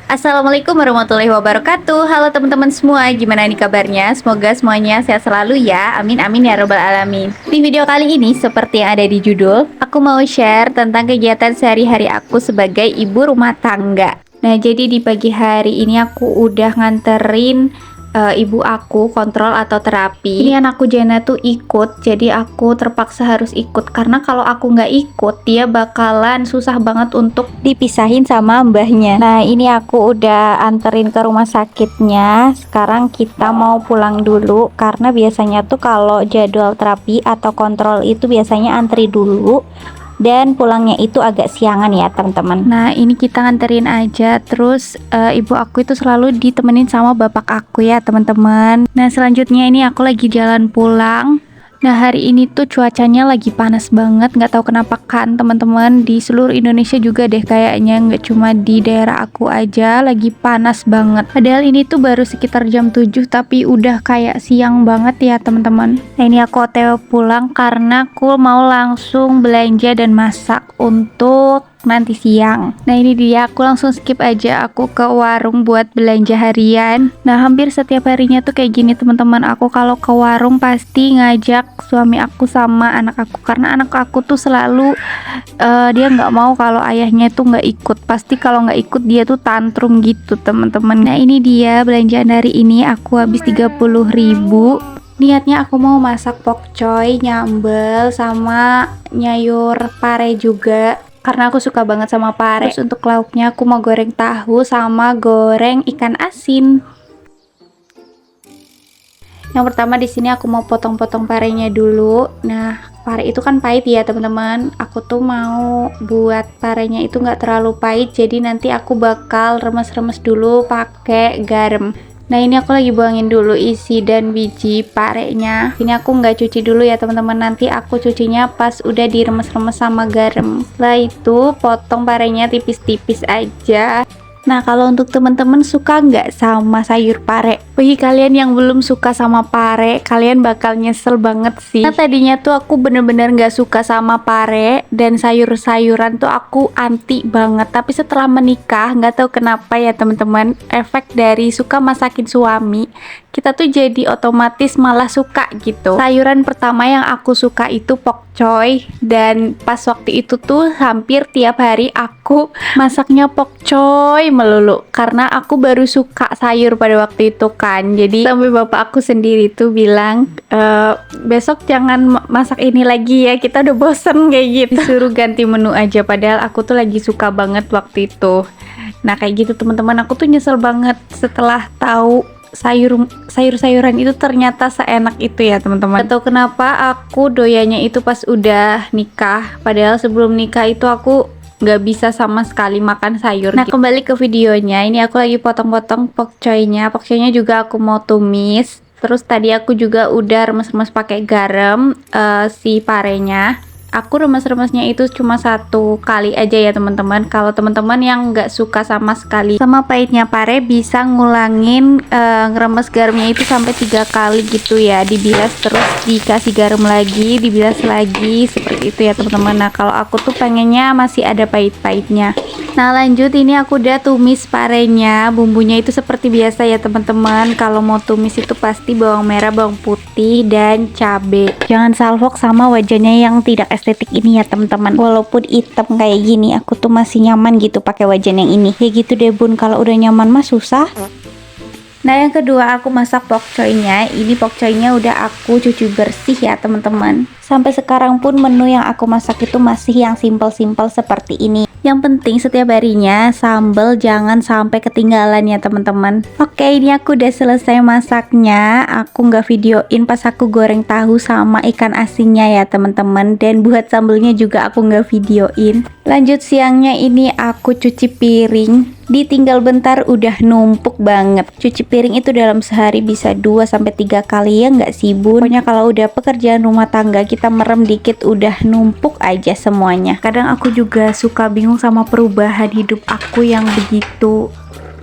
Assalamualaikum warahmatullahi wabarakatuh. Halo teman-teman semua, gimana nih kabarnya? Semoga semuanya sehat selalu ya. Amin amin ya robbal alamin. Di video kali ini seperti yang ada di judul, aku mau share tentang kegiatan sehari-hari aku sebagai ibu rumah tangga. Nah, jadi di pagi hari ini aku udah nganterin ibu aku kontrol atau terapi. Ini anakku Jana tuh ikut, jadi aku terpaksa harus ikut karena kalau aku nggak ikut dia bakalan susah banget untuk dipisahin sama mbahnya. Nah, ini aku udah anterin ke rumah sakitnya. Sekarang kita mau pulang dulu karena biasanya tuh kalau jadwal terapi atau kontrol itu biasanya antri dulu dan pulangnya itu agak siangan ya teman-teman. Nah, ini kita nganterin aja. Terus ibu aku itu selalu ditemenin sama bapak aku ya teman-teman. Nah, selanjutnya ini aku lagi jalan pulang. Nah, hari ini tuh cuacanya lagi panas banget, nggak tahu kenapa kan teman-teman, di seluruh Indonesia juga deh kayaknya, nggak cuma di daerah aku aja lagi panas banget. Padahal ini tuh baru sekitar jam 7 tapi udah kayak siang banget ya teman-teman. Nah, ini aku OTW pulang karena aku mau langsung belanja dan masak untuk nanti siang. Nah, ini dia, aku langsung skip aja, aku ke warung buat belanja harian. Nah, hampir setiap harinya tuh kayak gini teman-teman, aku kalau ke warung pasti ngajak suami aku sama anak aku karena anak aku tuh selalu dia nggak mau kalau ayahnya tuh nggak ikut. Pasti kalau nggak ikut dia tuh tantrum gitu teman-teman. Nah, ini dia belanjaan hari ini, aku habis 30.000. Niatnya aku mau masak pokcoy, nyambel, sama nyayur pare juga karena aku suka banget sama pare. Terus untuk lauknya aku mau goreng tahu sama goreng ikan asin. Yang pertama di sini aku mau potong-potong parenya dulu. Nah, pare itu kan pahit ya teman-teman. Aku tuh mau buat parenya itu nggak terlalu pahit, jadi nanti aku bakal remes-remes dulu pakai garam. Nah, ini aku lagi buangin dulu isi dan biji parenya. Ini aku nggak cuci dulu ya teman-teman, nanti aku cucinya pas udah diremes-remes sama garam. Setelah itu potong parenya tipis-tipis aja. Nah, kalau untuk teman-teman suka nggak sama sayur pare? Bagi kalian yang belum suka sama pare, kalian bakal nyesel banget sih. Nah, tadinya tuh aku bener-bener nggak suka sama pare dan sayur-sayuran tuh aku anti banget. Tapi setelah menikah, nggak tahu kenapa ya teman-teman, efek dari suka masakin suami, kita tuh jadi otomatis malah suka gitu. Sayuran pertama yang aku suka itu pokcoy, dan pas waktu itu tuh hampir tiap hari aku masaknya pokcoy melulu karena aku baru suka sayur pada waktu itu kan. Jadi sampai bapak aku sendiri tuh bilang, besok jangan masak ini lagi ya, kita udah bosen kayak gitu. Disuruh ganti menu aja, padahal aku tuh lagi suka banget waktu itu. Nah, kayak gitu teman-teman, aku tuh nyesel banget setelah tahu sayur-sayuran itu ternyata seenak itu ya teman-teman. Atau kenapa aku doyanya itu pas udah nikah, padahal sebelum nikah itu aku nggak bisa sama sekali makan sayur. Nah, kembali ke videonya, ini aku lagi potong-potong pokcoynya juga aku mau tumis. Terus tadi aku juga udah remes-remes pakai garam si parenya. Aku remes-remesnya itu cuma 1 kali aja ya teman-teman. Kalau teman-teman yang nggak suka sama sekali sama pahitnya pare, bisa ngulangin ngeremes garamnya itu sampai 3 kali gitu ya. Dibilas terus dikasih garam lagi, dibilas lagi, seperti itu ya teman-teman. Nah, kalau aku tuh pengennya masih ada pahit-pahitnya. Nah, lanjut, ini aku udah tumis parenya. Bumbunya itu seperti biasa ya teman-teman. Kalau mau tumis itu pasti bawang merah, bawang putih, dan cabai. Jangan salfok sama wajahnya yang tidak estetik ini ya teman-teman. Walaupun hitam kayak gini, aku tuh masih nyaman gitu pakai wajan yang ini. Ya gitu deh bun, kalau udah nyaman mah susah. Nah, yang kedua aku masak pokcoynya. Ini pokcoynya udah aku cuci bersih ya teman-teman. Sampai sekarang pun menu yang aku masak itu masih yang simple-simple seperti ini. Yang penting setiap harinya sambal jangan sampai ketinggalan ya teman-teman. Oke, ini aku udah selesai masaknya. Aku nggak videoin pas aku goreng tahu sama ikan asinnya ya teman-teman. Dan buat sambalnya juga aku nggak videoin. Lanjut siangnya, ini aku cuci piring. Ditinggal bentar udah numpuk banget. Cuci piring itu dalam sehari bisa 2-3 kali ya nggak sih bun? Pokoknya kalau udah pekerjaan rumah tangga kita merem dikit udah numpuk aja semuanya. Kadang aku juga suka bingung sama perubahan hidup aku yang begitu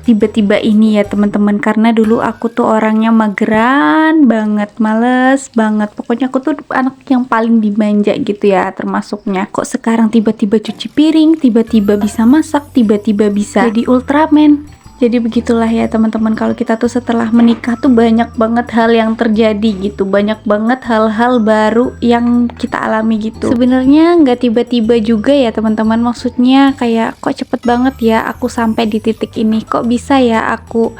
tiba-tiba ini ya teman-teman, karena dulu aku tuh orangnya mageran banget, males banget, pokoknya aku tuh anak yang paling dimanja gitu ya termasuknya. Kok sekarang tiba-tiba cuci piring, tiba-tiba bisa masak, tiba-tiba bisa jadi Ultraman. Jadi begitulah ya teman-teman, kalau kita tuh setelah menikah tuh banyak banget hal yang terjadi gitu, banyak banget hal-hal baru yang kita alami gitu. Sebenarnya nggak tiba-tiba juga ya teman-teman, maksudnya kayak kok cepet banget ya aku sampai di titik ini, kok bisa ya aku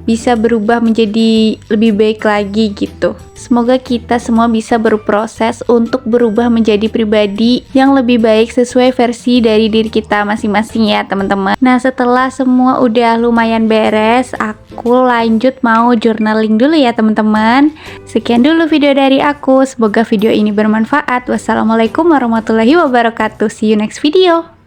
bisa berubah menjadi lebih baik lagi gitu. Semoga kita semua bisa berproses untuk berubah menjadi pribadi yang lebih baik sesuai versi dari diri kita masing-masing ya teman-teman. Nah setelah semua udah lumayan beres, aku lanjut mau journaling dulu ya teman-teman. Sekian dulu video dari aku, semoga video ini bermanfaat. Wassalamualaikum warahmatullahi wabarakatuh. See you next video.